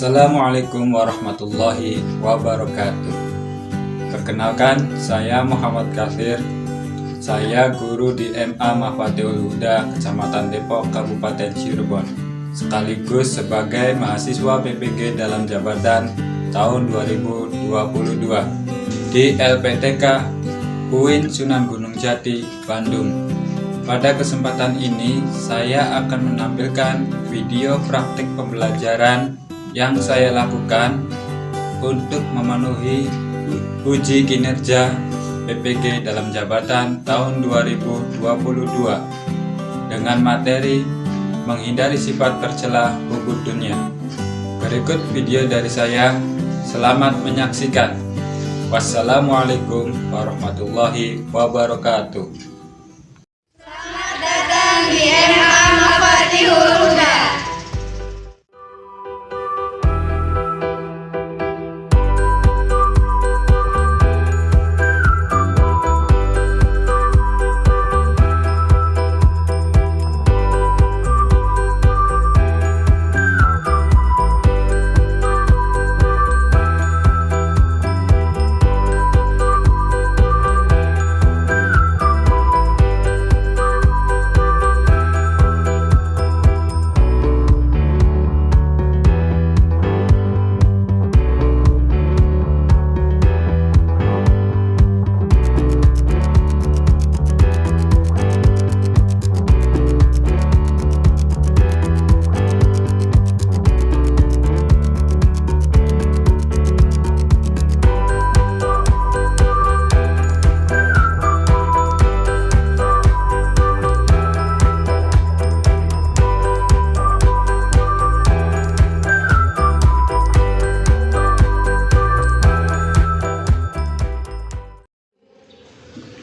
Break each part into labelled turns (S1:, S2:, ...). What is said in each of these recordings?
S1: Assalamualaikum warahmatullahi wabarakatuh. Perkenalkan, saya Muhammad Kafir. Saya guru di MA Mahfatul Huda, Kecamatan Depok, Kabupaten Cirebon, sekaligus sebagai mahasiswa PPG dalam jabatan tahun 2022 di LPTK UIN Sunan Gunung Jati, Bandung. Pada kesempatan ini, saya akan menampilkan video praktik pembelajaran yang saya lakukan untuk memenuhi uji kinerja PPG dalam jabatan tahun 2022 dengan materi menghindari sifat tercela hukum dunia. Berikut video dari saya. Selamat menyaksikan. Wassalamualaikum warahmatullahi wabarakatuh.
S2: Selamat datang di MA Mahfatul Huda.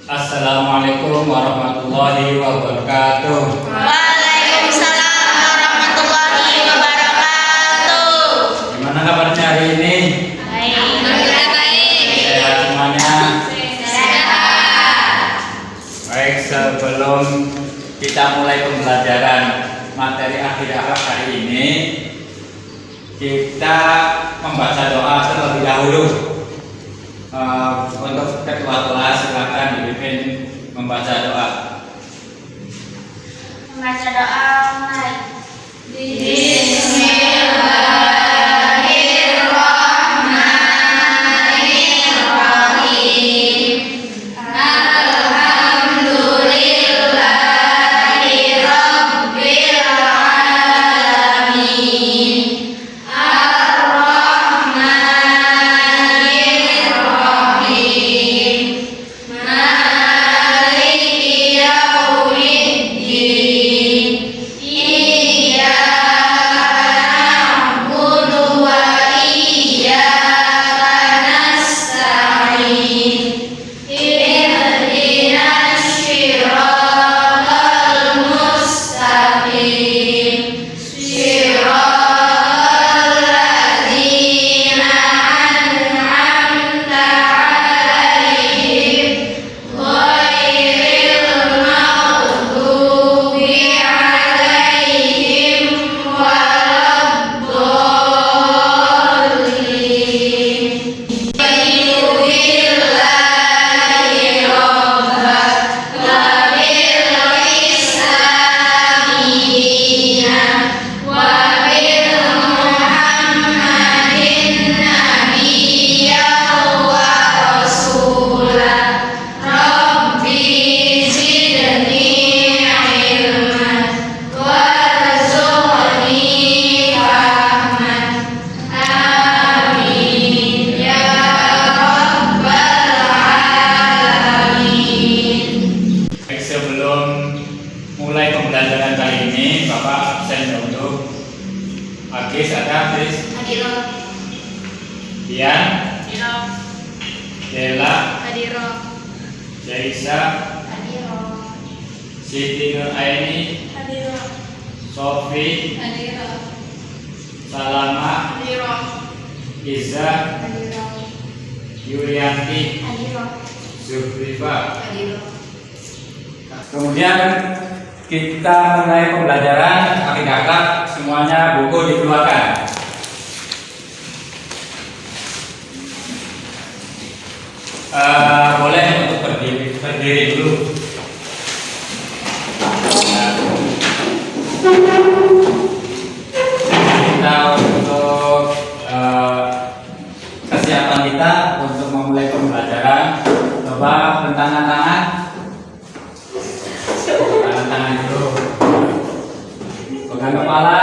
S1: Assalamualaikum warahmatullahi wabarakatuh.
S2: Waalaikumsalam warahmatullahi wabarakatuh.
S1: Gimana kabarnya hari ini?
S2: Alhamdulillah baik.
S1: Sehat semuanya?
S2: Sehat.
S1: Baik, sebelum kita mulai pembelajaran materi akhir akhlak hari ini, kita membaca doa terlebih dahulu. Untuk ketua kelas silakan dipimpin membaca doa.
S2: Membaca doa mulai.
S1: Mulai pembelajaran kali ini, Bapak absen dahulu. Agis ada, Agis?
S2: Hadiro.
S1: Dian?
S2: Hadiro.
S1: Dela?
S2: Hadiro.
S1: Jaisa?
S2: Hadiro.
S1: Siti Nur Aini?
S2: Hadiro.
S1: Sofi?
S2: Hadiro.
S1: Salama?
S2: Hadiro.
S1: Iza?
S2: Hadiro.
S1: Yulianti?
S2: Hadiro.
S1: Zufrifa?
S2: Hadiro.
S1: Kemudian kita mulai pembelajaran akhir akhlak, semuanya buku dikeluarkan. Boleh untuk berdiri dulu. Kita untuk kesiapan kita untuk memulai pembelajaran. Coba bentangan tangan. Bentangan tangan dulu. Pegang kepala,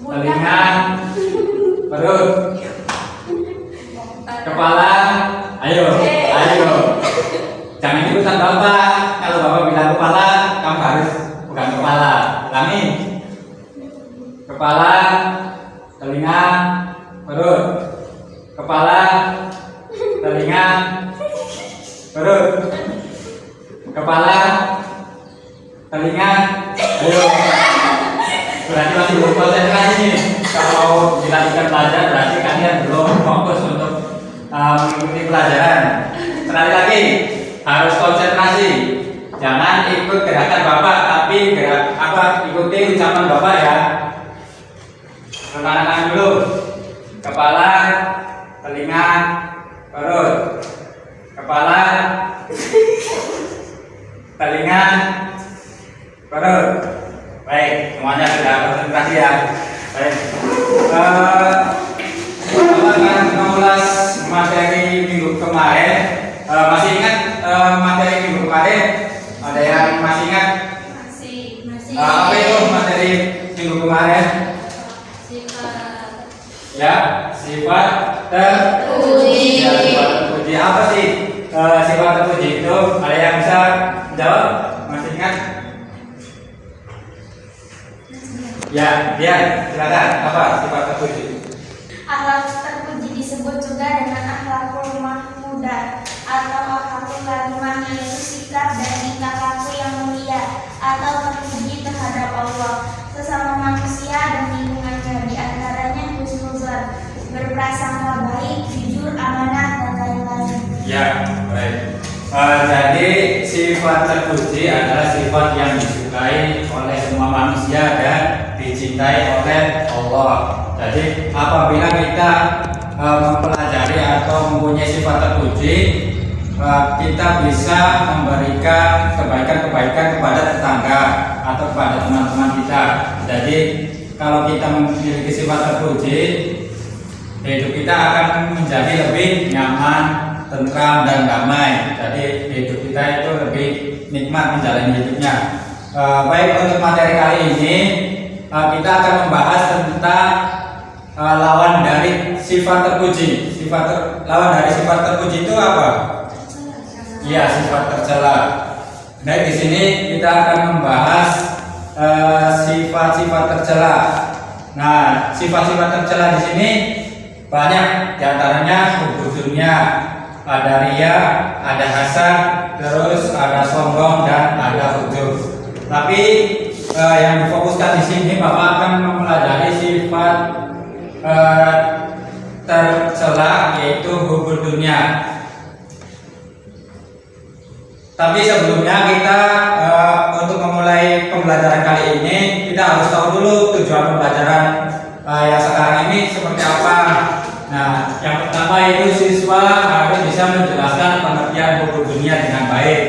S1: telinga, perut, kepala. Ayo. Jangan ikutan bapak. Kalau bapak bilang kepala, kamu harus pegang kepala. Ulangi. Kepala, telinga, perut. Kepala, telinga, perut. Kepala, telinga. Ayo. Berarti masih belum konsentrasi nih. Kalau dilanjutkan belajar berarti kalian belum fokus untuk mengikuti pelajaran. Sekali lagi harus konsentrasi. Jangan ikut gerakan bapak, tapi ikuti ucapan bapak ya. Tangan dulu. Kepala, telinga, perut. Kepala, telinga, perut. Baik, semuanya sudah konsentrasi ya. Baik. Bapak akan mengulas materi minggu kemarin. Masih ingat materi minggu kemarin? Ada yang masih ingat?
S2: Masih.
S1: Apa itu materi minggu kemarin? Sifat terpuji. Ya, sifat terpuji. Apa sih sifat terpuji itu? Ada yang bisa menjawab? Masih ingat? Ya, silakan. Apa sifat terpuji?
S2: Akhlak terpuji disebut juga dengan akhlakul mahmudah atau akhlakul karimah, yaitu sikap dan tingkah laku yang mulia atau terpuji terhadap Allah, sesama manusia dan lingkungannya. Di antaranya husnuzon, berprasangka baik, jujur, amanah, dan lain-lain.
S1: Ya, baik. Jadi sifat terpuji adalah sifat yang disukai oleh semua manusia dan dicintai oleh Allah. Jadi apabila kita mempelajari atau mempunyai sifat terpuji, kita bisa memberikan kebaikan-kebaikan kepada tetangga atau kepada teman-teman kita. Jadi kalau kita memiliki sifat terpuji, hidup kita akan menjadi lebih nyaman, tentram, dan damai. Jadi hidup kita itu lebih nikmat menjalani hidupnya. Baik, untuk materi kali ini kita akan membahas tentang lawan dari sifat terpuji. Lawan dari sifat terpuji itu apa? Iya, sifat tercela. Nah, di sini kita akan membahas sifat-sifat tercela. Nah, sifat-sifat tercela di sini banyak, diantaranya hubbu dunya, ada riya, ada hasad, terus ada sombong, dan ada ujub. Tapi yang difokuskan di sini Bapak akan mempelajari sifat tercela, yaitu hubbu dunya. Tapi sebelumnya kita untuk memulai pembelajaran kali ini kita harus tahu dulu tujuan pembelajaran yang sekarang ini seperti apa. Nah, yang pertama itu siswa harus bisa menjelaskan pengertian hubbu dunya dengan baik.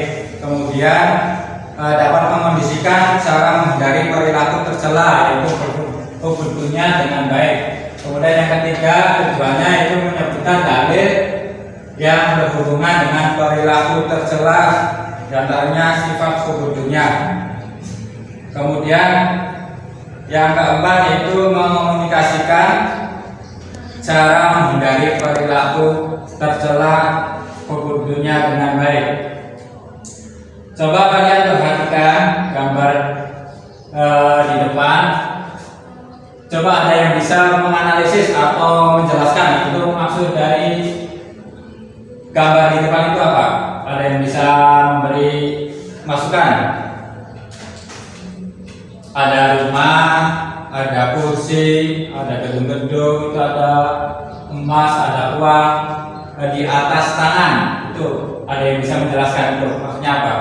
S1: Kemudian dapat mengondisikan cara menghindari perilaku tercela, yaitu hubbu dunya dengan baik. Kemudian yang ketiga, tujuannya itu menyebutkan dalil yang berhubungan dengan perilaku tercela, diantaranya sifat hubbu dunya. Kemudian yang keempat yaitu mengomunikasikan cara menghindari perilaku tercela hubbu dunya dengan baik. Coba kalian perhatikan gambar di depan. Coba ada yang bisa menganalisis atau menjelaskan itu maksud dari gambar di depan itu apa? Ada yang bisa memberi masukan? Ada rumah, ada kursi, ada gedung-gedung, itu ada emas, ada uang. Di atas tangan itu ada yang bisa menjelaskan itu maksudnya apa?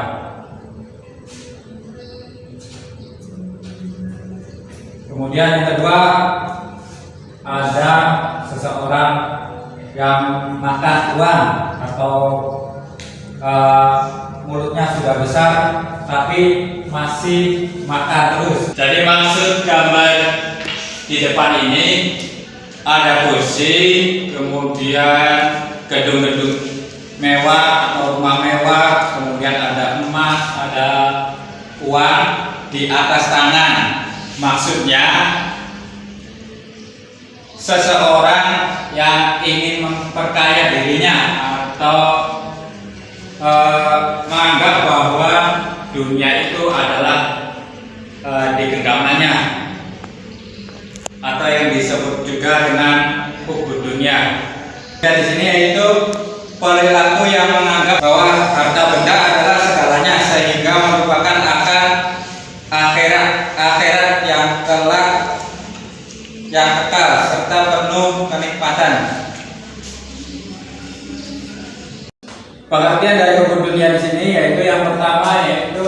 S1: Kemudian yang kedua, ada seseorang yang makan uang atau mulutnya sudah besar tapi masih makan terus. Jadi maksud gambar di depan ini ada kursi, kemudian gedung-gedung mewah atau rumah mewah, kemudian ada emas, ada uang di atas tangan. Maksudnya seseorang yang ingin memperkaya dirinya atau menganggap bahwa dunia itu adalah di genggamannya, atau yang disebut juga dengan hubud dunia. Dan di sini yaitu perilaku yang menganggap bahwa harta benda adalah segalanya, sehingga merupakan akan akhirat yang kelak, yang kekal serta penuh kenikmatan. Pengertian dari hubud dunia di sini yaitu yang pertama yaitu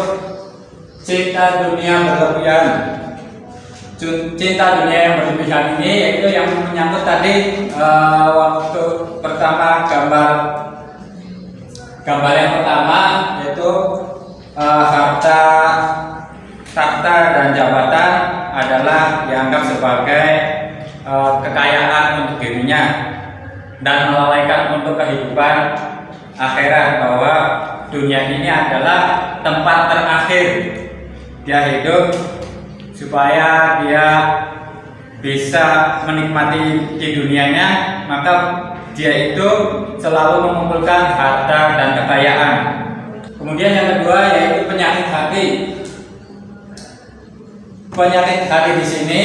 S1: cinta dunia berlebihan. Cinta dunia yang berlebihan ini yaitu yang menyangkut tadi waktu pertama gambar yang pertama yaitu harta, takhta dan jabatan adalah dianggap sebagai kekayaan untuk dirinya dan melalaikan untuk kehidupan akhirat, bahwa dunia ini adalah tempat terakhir dia hidup, supaya dia bisa menikmati di dunianya, maka dia itu selalu mengumpulkan harta dan kekayaan. Kemudian yang kedua yaitu penyakit hati. Penyakit hati di sini,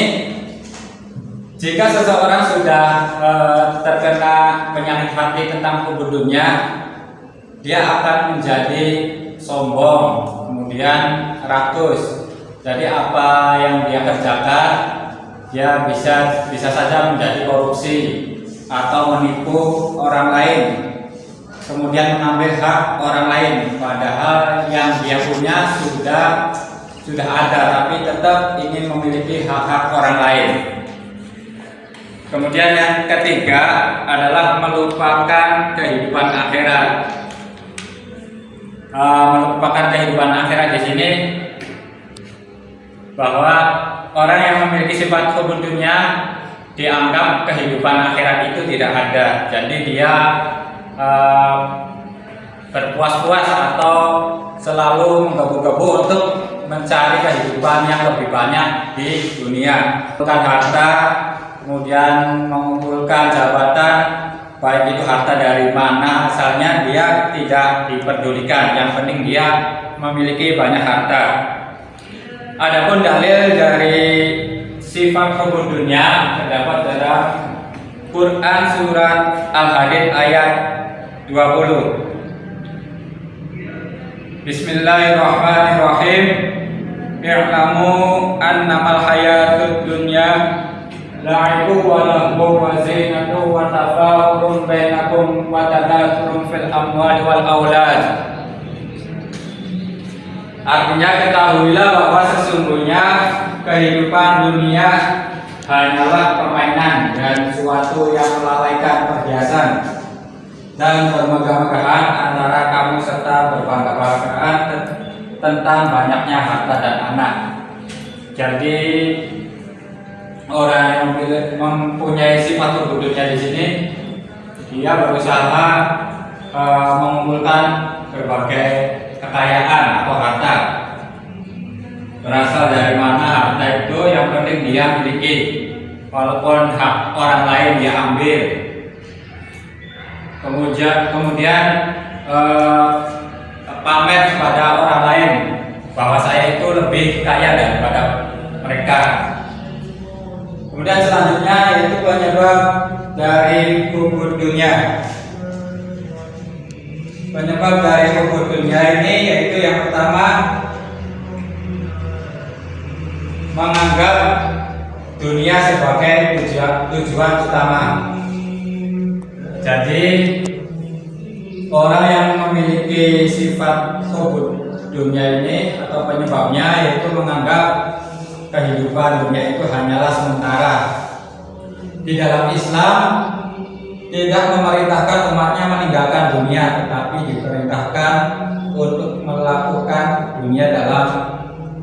S1: jika seseorang sudah terkena penyakit hati tentang hubud dunia, dia akan menjadi sombong, kemudian rakus. Jadi apa yang dia kerjakan, dia bisa saja menjadi korupsi atau menipu orang lain, kemudian mengambil hak orang lain, padahal yang dia punya sudah ada, tapi tetap ingin memiliki hak-hak orang lain. Kemudian yang ketiga adalah melupakan kehidupan akhirat. Melupakan kehidupan akhirat di sini, bahwa orang yang memiliki sifat hubud dunia dianggap kehidupan akhirat itu tidak ada. Jadi dia berpuas-puas atau selalu menggebu-gebu untuk mencari kehidupan yang lebih banyak di dunia, mengumpulkan harta, kemudian mengumpulkan jabatan, baik itu harta dari mana asalnya dia tidak diperdulikan, yang penting dia memiliki banyak harta. Adapun dalil dari sifat hubud dunia terdapat dalam Quran surat Al-Hadid ayat 20. Bismillahirrahmanirrahim. I'lamu annamal hayatud dunya la'ibu wa lahu wa zinatu wa tafawurun bainakum wa takatsurun fil amwali wal aulad. Artinya, ketahuilah bahwa sesungguhnya kehidupan dunia hanyalah permainan dan suatu yang melalaikan perhiasan dan bermegah-megahan antara kamu serta berbangga-banggaan tentang banyaknya harta dan anak. Jadi orang yang mempunyai sifat hubud dunia di sini, dia berusaha mengumpulkan berbagai kekayaan atau harta. Berasal dari mana harta itu, yang penting dia miliki, walaupun hak orang lain dia ambil. Kemudian pamer kepada orang lain bahwa saya itu lebih kaya daripada mereka. Kemudian selanjutnya yaitu penyebab dari hubud dunia. Penyebab dari hubud dunia ini yaitu yang pertama, menganggap dunia sebagai tujuan utama. Jadi orang yang memiliki sifat hubud dunia ini atau penyebabnya yaitu menganggap kehidupan dunia itu hanyalah sementara. Di dalam Islam tidak memerintahkan umatnya meninggalkan dunia, tetapi diperintahkan untuk melakukan dunia dalam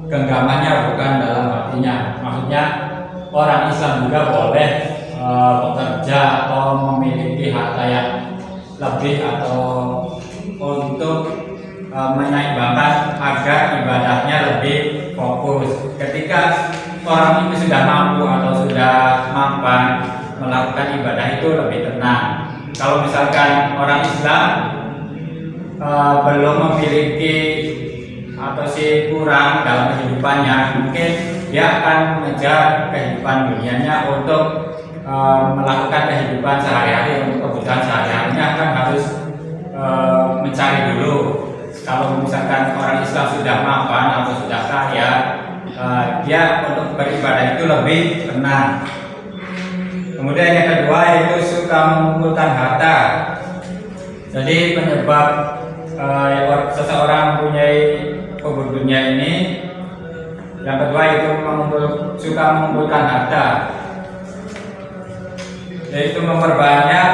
S1: genggamannya, bukan dalam artinya. Maksudnya orang Islam juga boleh bekerja atau memiliki harta yang lebih atau untuk menyeimbangkan agar ibadahnya lebih fokus. Ketika orang itu sudah mampu atau sudah mampan melakukan ibadah itu lebih tenang. Kalau misalkan orang Islam belum memiliki atau kurang dalam kehidupannya, mungkin dia akan mengejar kehidupan dunianya untuk melakukan kehidupan sehari-hari, untuk kebutuhan sehari-harinya kan harus mencari dulu. Kalau misalkan orang Islam sudah mapan atau sudah kaya, dia untuk beribadah itu lebih tenang. Kemudian yang kedua yaitu suka mengumpulkan harta. Jadi penyebab seseorang mempunyai hubur dunia ini, yang kedua itu suka mengumpulkan harta, yaitu memperbanyak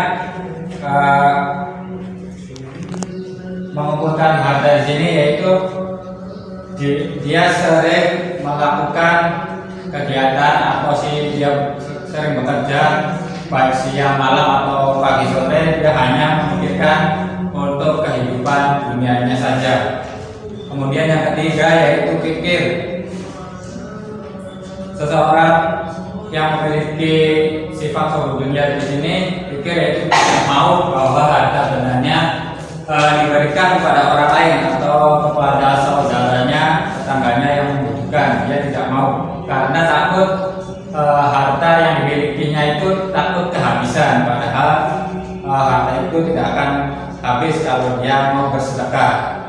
S1: mengumpulkan harta di sini, yaitu dia sering melakukan kegiatan atau dia sering bekerja baik siang malam atau pagi sore, dia hanya memikirkan untuk kehidupan dunianya saja. Kemudian yang ketiga yaitu pikir. Seseorang yang memiliki sifat hubur dunia di sini pikir, yaitu mau bahwa harta bendanya diberikan kepada orang lain atau kepada saudaranya, tetangganya yang membutuhkan. Dia tidak mau karena takut harta yang dimilikinya itu takut kehabisan, padahal harta itu tidak akan habis kalau dia mau bersedekah.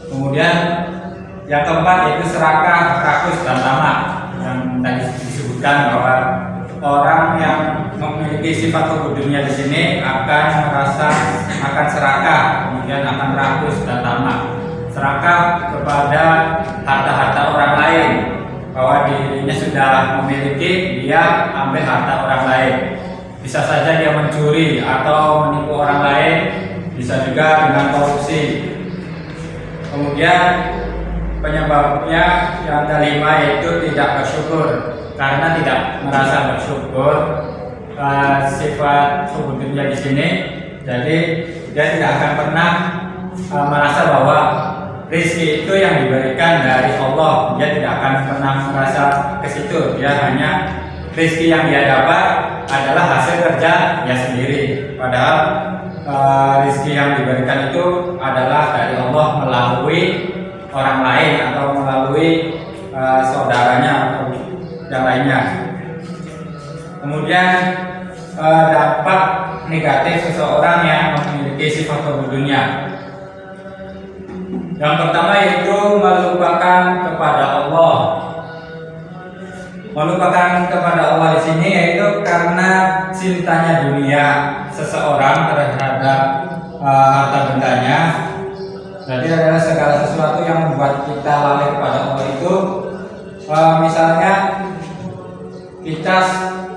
S1: Kemudian yang keempat yaitu serakah, rakus, dan tamak. Yang tadi disebutkan bahwa orang yang memiliki sifat hubur dunia di sini akan merasa akan serakah, kemudian akan rakus dan tamak. Serakah kepada harta-harta orang lain, bahwa dirinya sudah memiliki, dia ambil harta orang lain. Bisa saja dia mencuri atau menipu orang lain, bisa juga dengan korupsi. Kemudian penyebabnya yang kelima yaitu tidak bersyukur. Karena tidak merasa bersyukur sifat hubur dunia di sini, jadi dia tidak akan pernah merasa bahwa rezeki itu yang diberikan dari Allah. Dia tidak akan pernah merasa ke situ. Dia hanya rezeki yang dia dapat adalah hasil kerja dia sendiri. Padahal rezeki yang diberikan itu adalah dari Allah melalui orang lain atau melalui saudaranya atau yang lainnya. Kemudian dampak negatif seseorang yang memiliki sifat hubur dunia. Yang pertama yaitu melupakan kepada Allah. Melupakan kepada Allah di sini yaitu karena cintanya dunia seseorang terhadap harta bendanya. Jadi adalah segala sesuatu yang membuat kita lalai kepada Allah itu, misalnya kita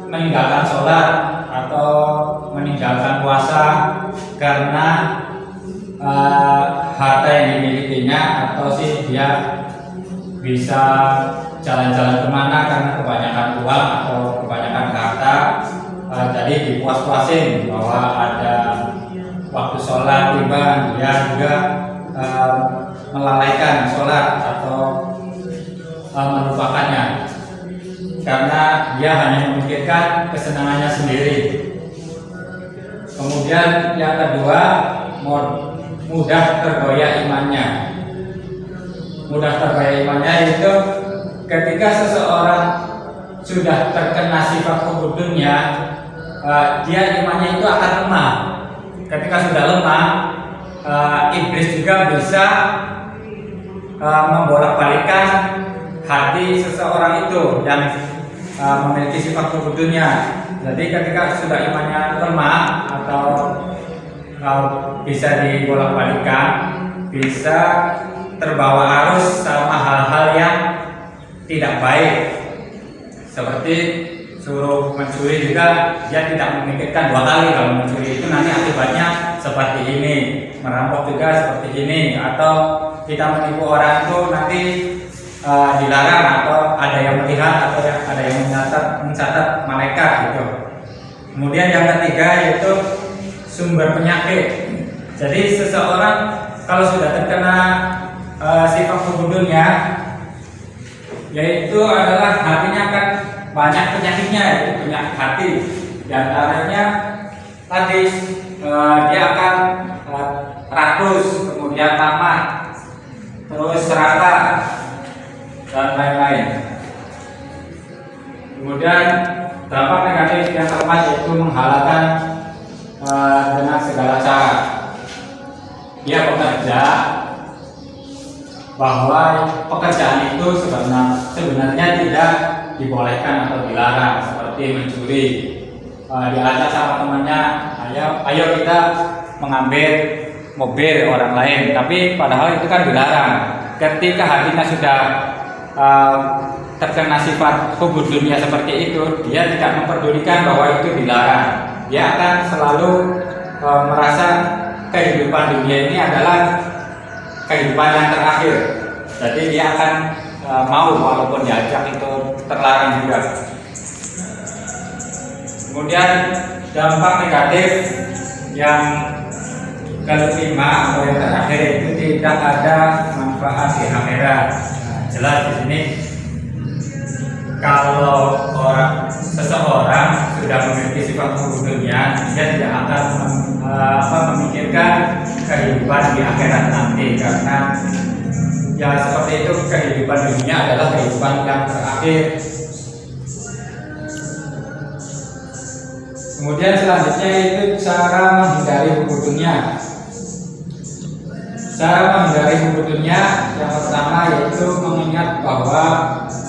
S1: meninggalkan sholat atau meninggalkan puasa karena harta yang dimilikinya, atau dia bisa jalan-jalan kemana karena kebanyakan uang atau kebanyakan harta, jadi dipuas-puasin bahwa ada waktu sholat tiba, dia juga melalaikan sholat atau melupakannya karena dia hanya memikirkan kesenangannya sendiri. Kemudian yang kedua, mudah tergoyah imannya. Mudah tergoyah imannya itu ketika seseorang sudah terkena sifat hubur dunia, dia imannya itu akan lemah. Ketika sudah lemah, iblis juga bisa membolak-balikan hati seseorang itu yang memiliki sifat hubur dunia. Jadi ketika sudah imannya lemah atau bisa dibolak-balikan, bisa terbawa arus sama hal-hal yang tidak baik, seperti suruh mencuri juga dia tidak memikirkan dua kali kalau mencuri itu nanti akibatnya seperti ini, merampok juga seperti ini, atau kita menipu orang itu nanti dilarang, atau ada yang melihat, atau ada yang mencatat malaikat gitu. Kemudian yang ketiga yaitu sumber penyakit. Jadi seseorang kalau sudah terkena sifat hubbu dunya, yaitu adalah hatinya akan banyak penyakitnya, yaitu penyakit hati. Di antaranya tadi dia akan rakus, kemudian tamak, terus serakah dan lain-lain. Kemudian dampak negatif yang keempat yaitu menghalalkan dengan segala cara. Dia bekerja bahwa pekerjaan itu sebenarnya tidak dibolehkan atau dilarang, seperti mencuri. Diajak sama temannya, ayo kita mengambil mobil orang lain, tapi padahal itu kan dilarang. Ketika hatinya sudah terkena sifat hubbu dunia seperti itu, dia tidak memperdulikan bahwa itu dilarang. Dia akan selalu merasa kehidupan dunia ini adalah kehidupan yang terakhir. Jadi dia akan mau walaupun diajak itu terlarang juga. Kemudian dampak negatif yang kelima atau yang terakhir itu tidak ada manfaat di akhirat. Jelas di sini kalau seseorang sudah memiliki sifat hubbu dunya, dia tidak akan memikirkan kehidupan di akhirat nanti, karena ya seperti itu, kehidupan dunia adalah kehidupan yang terakhir. Kemudian selanjutnya itu cara menghindari hubbu dunya. Cara menghindari hubbu dunya yang pertama yaitu mengingat bahwa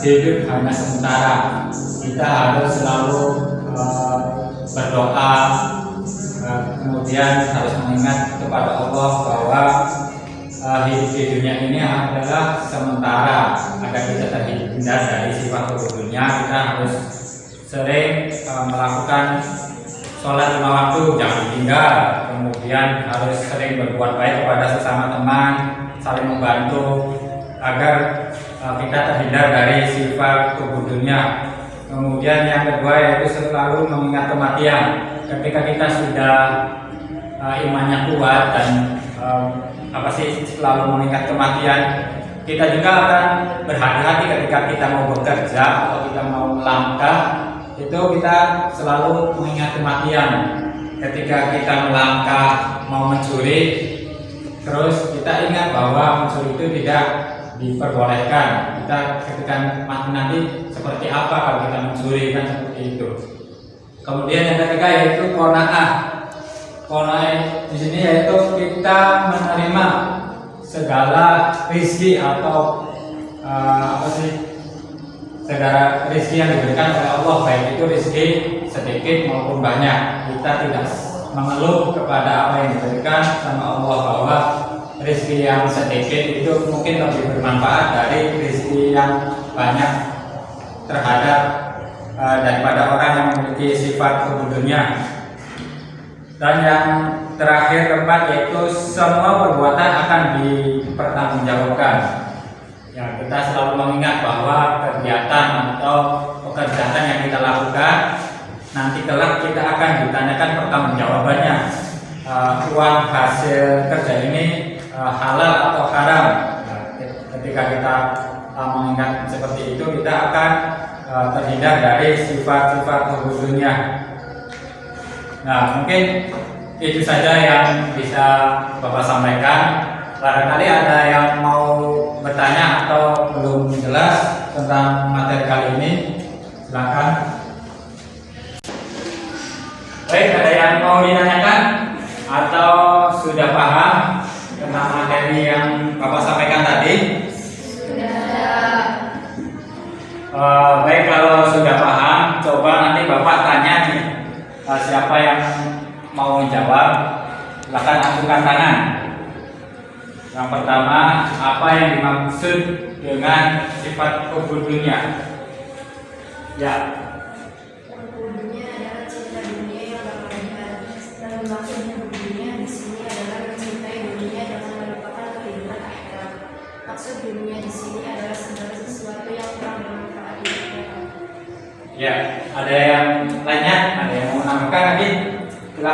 S1: hidup hanya sementara. Kita harus selalu berdoa, kemudian harus mengingat kepada Allah bahwa hidup di dunia ini adalah sementara. Agar kita terhindar dari sifat hubbu dunya, kita harus sering melakukan sholat 5 waktu, jangan ditinggal. Kemudian harus sering berbuat baik kepada sesama teman, saling membantu agar kita terhindar dari sifat hubbu dunya. Kemudian yang kedua yaitu selalu mengingat kematian. Ketika kita sudah imannya kuat dan selalu mengingat kematian, kita juga akan berhati-hati ketika kita mau bekerja atau kita mau melangkah. Itu kita selalu mengingat kematian. Ketika kita melangkah mau mencuri, terus kita ingat bahwa mencuri itu tidak diperbolehkan. Kita ketika mati nanti seperti apa kalau kita mencuri, kan seperti itu. Kemudian yang ketiga yaitu qanaah. Qanaah di sini yaitu kita menerima segala rezeki atau segala rezeki yang diberikan oleh Allah, baik itu rezeki sedikit maupun banyak. Kita tidak mengeluh kepada apa yang diberikan sama Allah, bahwa rezeki yang sedikit itu mungkin lebih bermanfaat dari rezeki yang banyak terhadap daripada orang yang memiliki sifat hubbu dunya. Dan yang terakhir keempat yaitu semua perbuatan akan dipertanggungjawabkan. Ya, kita selalu mengingat bahwa kegiatan atau pekerjaan yang kita lakukan nanti kelak kita akan ditanyakan pertanggungjawabannya. Uang hasil kerja ini halal atau haram. Nah, ketika kita mengingat seperti itu, kita akan terhindar dari sifat-sifat hubbu dunya. Nah, mungkin itu saja yang bisa Bapak sampaikan. Barangkali ada yang mau bertanya atau belum jelas tentang materi kali ini, silakan. Baik, ada yang mau ditanyakan atau sudah paham tentang materi yang Bapak sampaikan tadi?
S2: Sudah.
S1: Baik, kalau sudah paham, coba nanti Bapak tanya nih, siapa yang mau menjawab, silakan angkat tangan. Yang pertama, apa yang dimaksud dengan sifat hubbu dunya? Ya,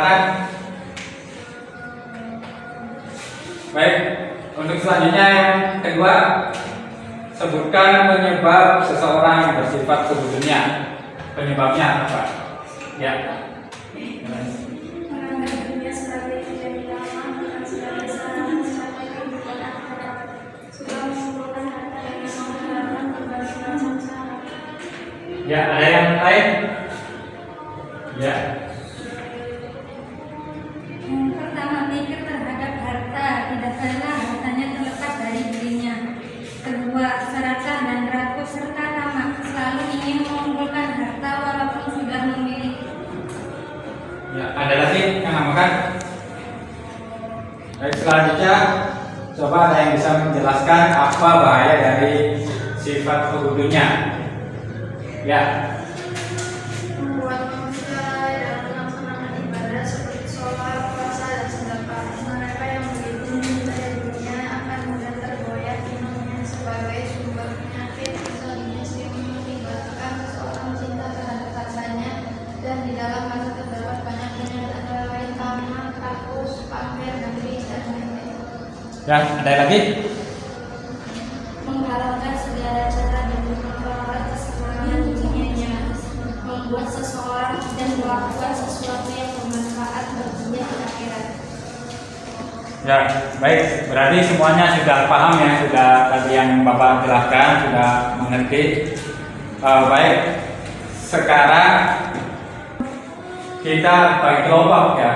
S1: kelaparan? Baik, untuk selanjutnya yang kedua, sebutkan penyebab seseorang yang bersifat kebutuhannya. Penyebabnya apa? Ya. Ya, ada yang lain? Ya.
S3: Pertama, pikir terhadap harta, tidak salah hartanya terlepas dari dirinya. Kedua, serakah dan rakus serta tamak, selalu ingin mengumpulkan harta walaupun sudah memiliki.
S1: Ya, ada lagi yang namakan? Baik, selanjutnya coba ada yang bisa menjelaskan apa bahaya dari sifat kebutuhannya? Ya.
S2: Membuat manusia dalam melaksanakan ibadah seperti sholat, puasa, dan sedekah. Mereka yang begitu mencintai dunia akan mudah tergoyah imannya sebagai sumber penyakit. Misalnya sering mengibarkan seorang cinta terhadap hartanya, dan di dalam hal terdapat banyak penyakit antara lain tamak, rakus, pamer, dengki, dan lain-lain.
S1: Ya, ada lagi?
S2: Menghalalkan segala cara demi memperoleh kesenangan dunianya, membuat seseorang dan melakukan sesuatu yang bermanfaat baginya di akhirat.
S1: Ya, baik. Berarti semuanya sudah paham ya, sudah tadi yang Bapak jelaskan, sudah mengerti. Baik. Sekarang kita bagi kelompok ya.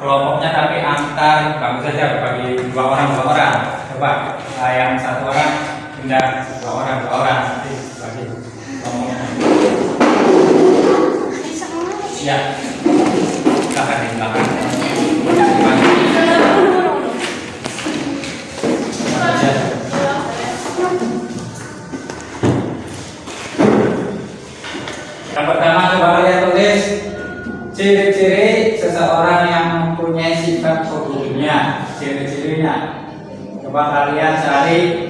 S1: Kelompoknya tapi antar bagus saja bagi dua orang. Coba yang satu orang pindah dua orang nanti bagi kelompoknya. Ya, silakan di belakang. Yang pertama coba kalian tulis ciri-ciri seseorang yang mempunyai sifat kebutuhannya. Ciri-cirinya. Coba kalian cari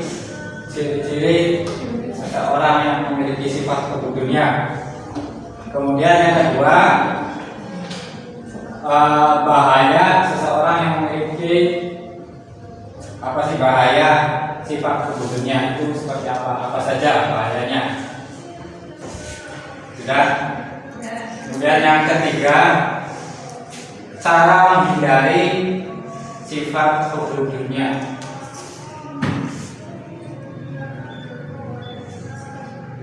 S1: ciri-ciri seseorang yang memiliki sifat kebutuhannya. Kemudian yang kedua, bahaya seseorang yang memiliki bahaya sifat kebutuhannya itu seperti apa? Apa saja bahayanya? Sudah? Kemudian yang ketiga, cara menghindari sifat kebutuhannya.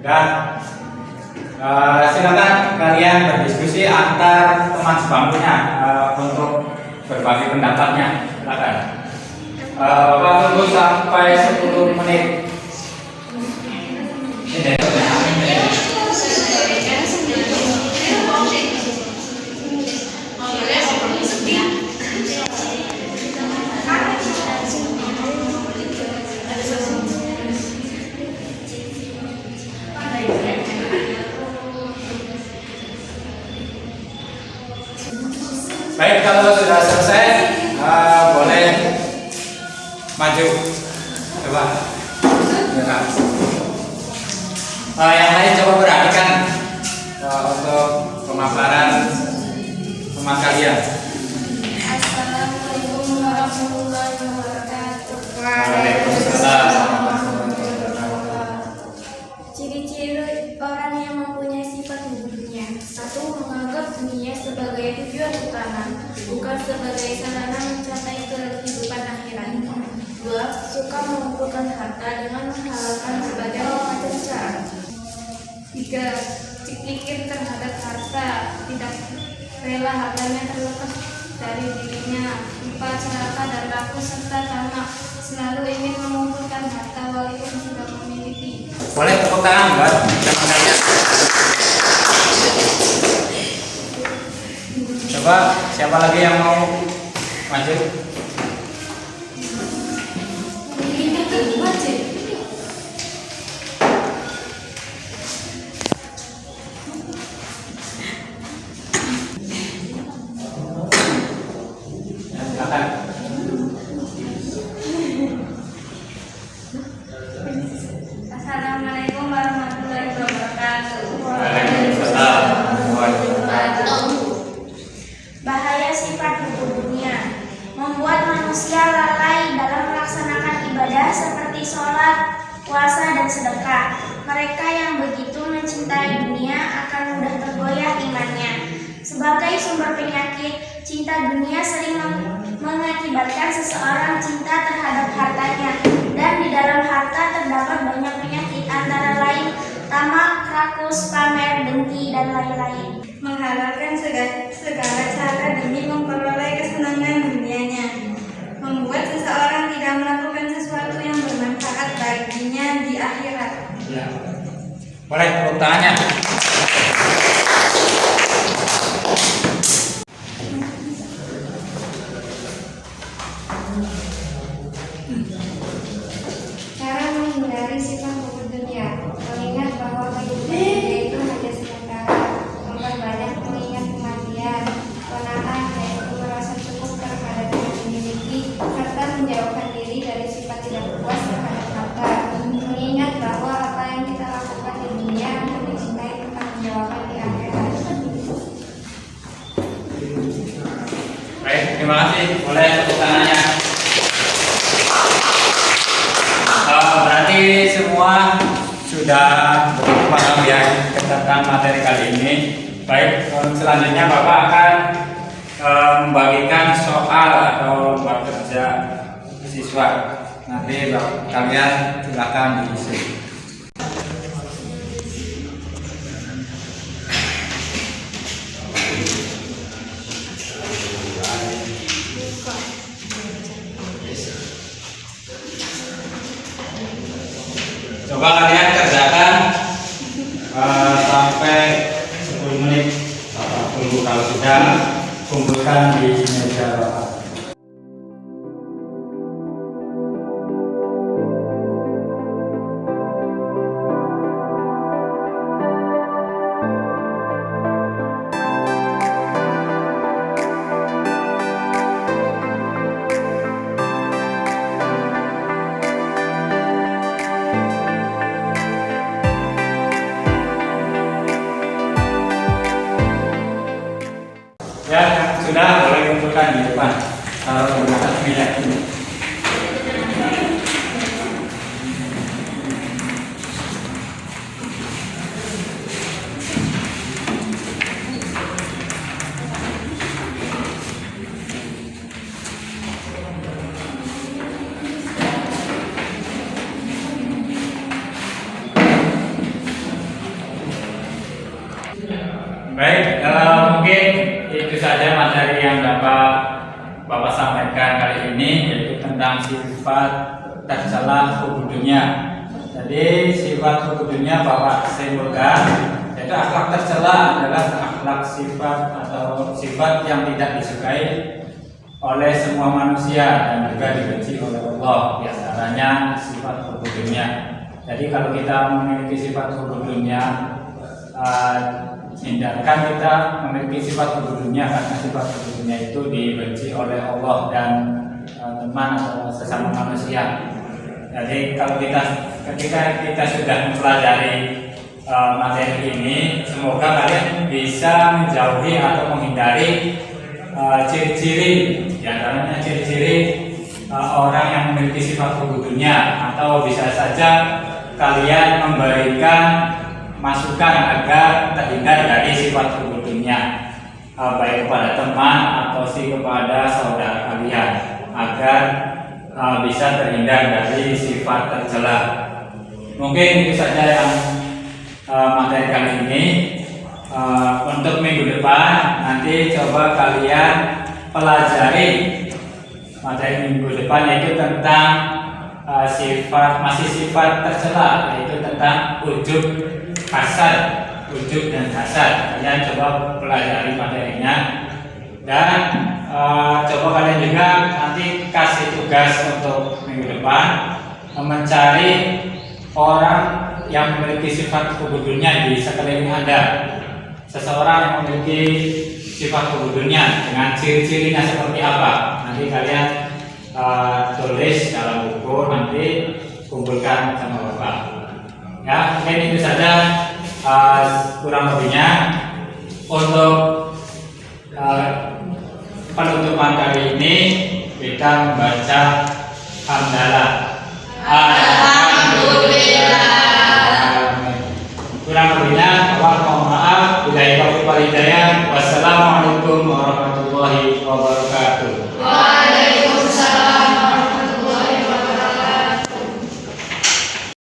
S1: Dan silakan kalian berdiskusi antar teman sebangkunya untuk berbagi pendapatnya. Silakan. Bapak tunggu sampai 10 menit. Baik, kalau sudah selesai, boleh maju. Coba. Yang lain coba perhatikan untuk pemaparan teman kalian.
S2: Assalamualaikum warahmatullahi wabarakatuh.
S1: Waalaikumsalam.
S2: Ciri-ciri orang yang mempunyai sifat hidupnya. 1. Menganggap dunia sebagai tujuan utama, bukan sebagai sarana mencapai kehidupan akhirat. 2. Suka mengumpulkan harta dengan menghalalkan berbagai macam cara. 3. Pikir terhadap harta, tidak rela hartanya terlepas dari dirinya. 4. Serakah dan rakus serta tamak, selalu ingin mengumpulkan harta walaupun sudah memiliki.
S1: Boleh tepuk tangan buat teman kalian. Coba siapa lagi yang mau maju? Silakan.
S3: Assalamualaikum warahmatullahi wabarakatuh.
S1: Waalaikumsalam warahmatullahi wabarakatuh.
S2: sifat hubudunya, membuat manusia lalai dalam melaksanakan ibadah seperti sholat, puasa, dan sedekah. Mereka yang begitu mencintai dunia akan mudah tergoyah imannya. Sebagai sumber penyakit, cinta dunia sering mengakibatkan seseorang cinta terhadap hartanya, dan di dalam harta terdapat banyak penyakit antara lain tamak, rakus, pamer, dengki, dan lain-lain.
S3: Menghalalkan segala cara demi memperoleh kesenangan dunianya, membuat seseorang tidak melakukan sesuatu yang bermanfaat baginya di akhirat.
S1: Ya. Boleh tepuk tangannya.
S3: Cara menghindari sifat hubud dunia, mengingat bahwa kehidupan dunia itu hanya sementara, memperbanyak mengingat kematian, qanaah yaitu merasa cukup terhadap yang dimiliki, serta menjauhkan diri dari sifat tidak puas terhadap harta, mengingat bahwa apa yang kita lakukan di dunia akan dicintai pertanggungjawaban di akhirat.
S1: Baik, terima kasih. Boleh tepuk tangannya. Berarti semua sudah paham ya tentang materi kali ini. Baik, selanjutnya Bapak akan membagikan soal atau buat kerja siswa. Nanti kalian silakan diisi. Coba kalian kerjakan sampai 10 menit. Bapak tunggu, kalau sudah kumpulkan di meja Bapak. Ya, sudah boleh kumpulkan di depan. Taruh di atas meja ini. Baik, mungkin itu saja materi yang dapat Bapak sampaikan kali ini, yaitu tentang sifat tercela hubud dunia. Jadi sifat hubud dunia Bapak simpulkan, yaitu akhlak tercela adalah akhlak sifat atau sifat yang tidak disukai oleh semua manusia dan juga dibenci oleh Allah. Di antaranya sifat hubud dunia. Jadi kalau kita memiliki sifat hubud dunia, hindarkan kita memiliki sifat hubud dunia, karena sifat hubud dunia itu dibenci oleh Allah dan teman atau sesama manusia. Jadi kalau ketika kita sudah mempelajari materi ini, semoga kalian bisa menjauhi atau menghindari ciri-ciri, di antaranya ciri-ciri orang yang memiliki sifat hubud dunia, atau bisa saja kalian memberikan masukan agar terhindar dari sifat hubud dunia, baik kepada teman atau kepada saudara kalian, agar bisa terhindar dari sifat tercela. Mungkin itu saja yang materi kali ini. Untuk minggu depan nanti coba kalian pelajari materi minggu depan, yaitu tentang masih sifat tercela, yaitu tentang ujub dan hasad. Kalian coba pelajari materinya, dan coba kalian juga nanti kasih tugas untuk minggu depan mencari orang yang memiliki sifat hubud dunia di sekeliling Anda. Seseorang yang memiliki sifat hubud dunia dengan ciri-cirinya seperti apa, nanti kalian tulis dalam buku, nanti kumpulkan sama Bapak. Ya, mungkin itu saja kurang lebihnya. Untuk penutupan kali ini kita membaca hamdalah.
S2: Alhamdulillah.
S1: Kurang lebihnya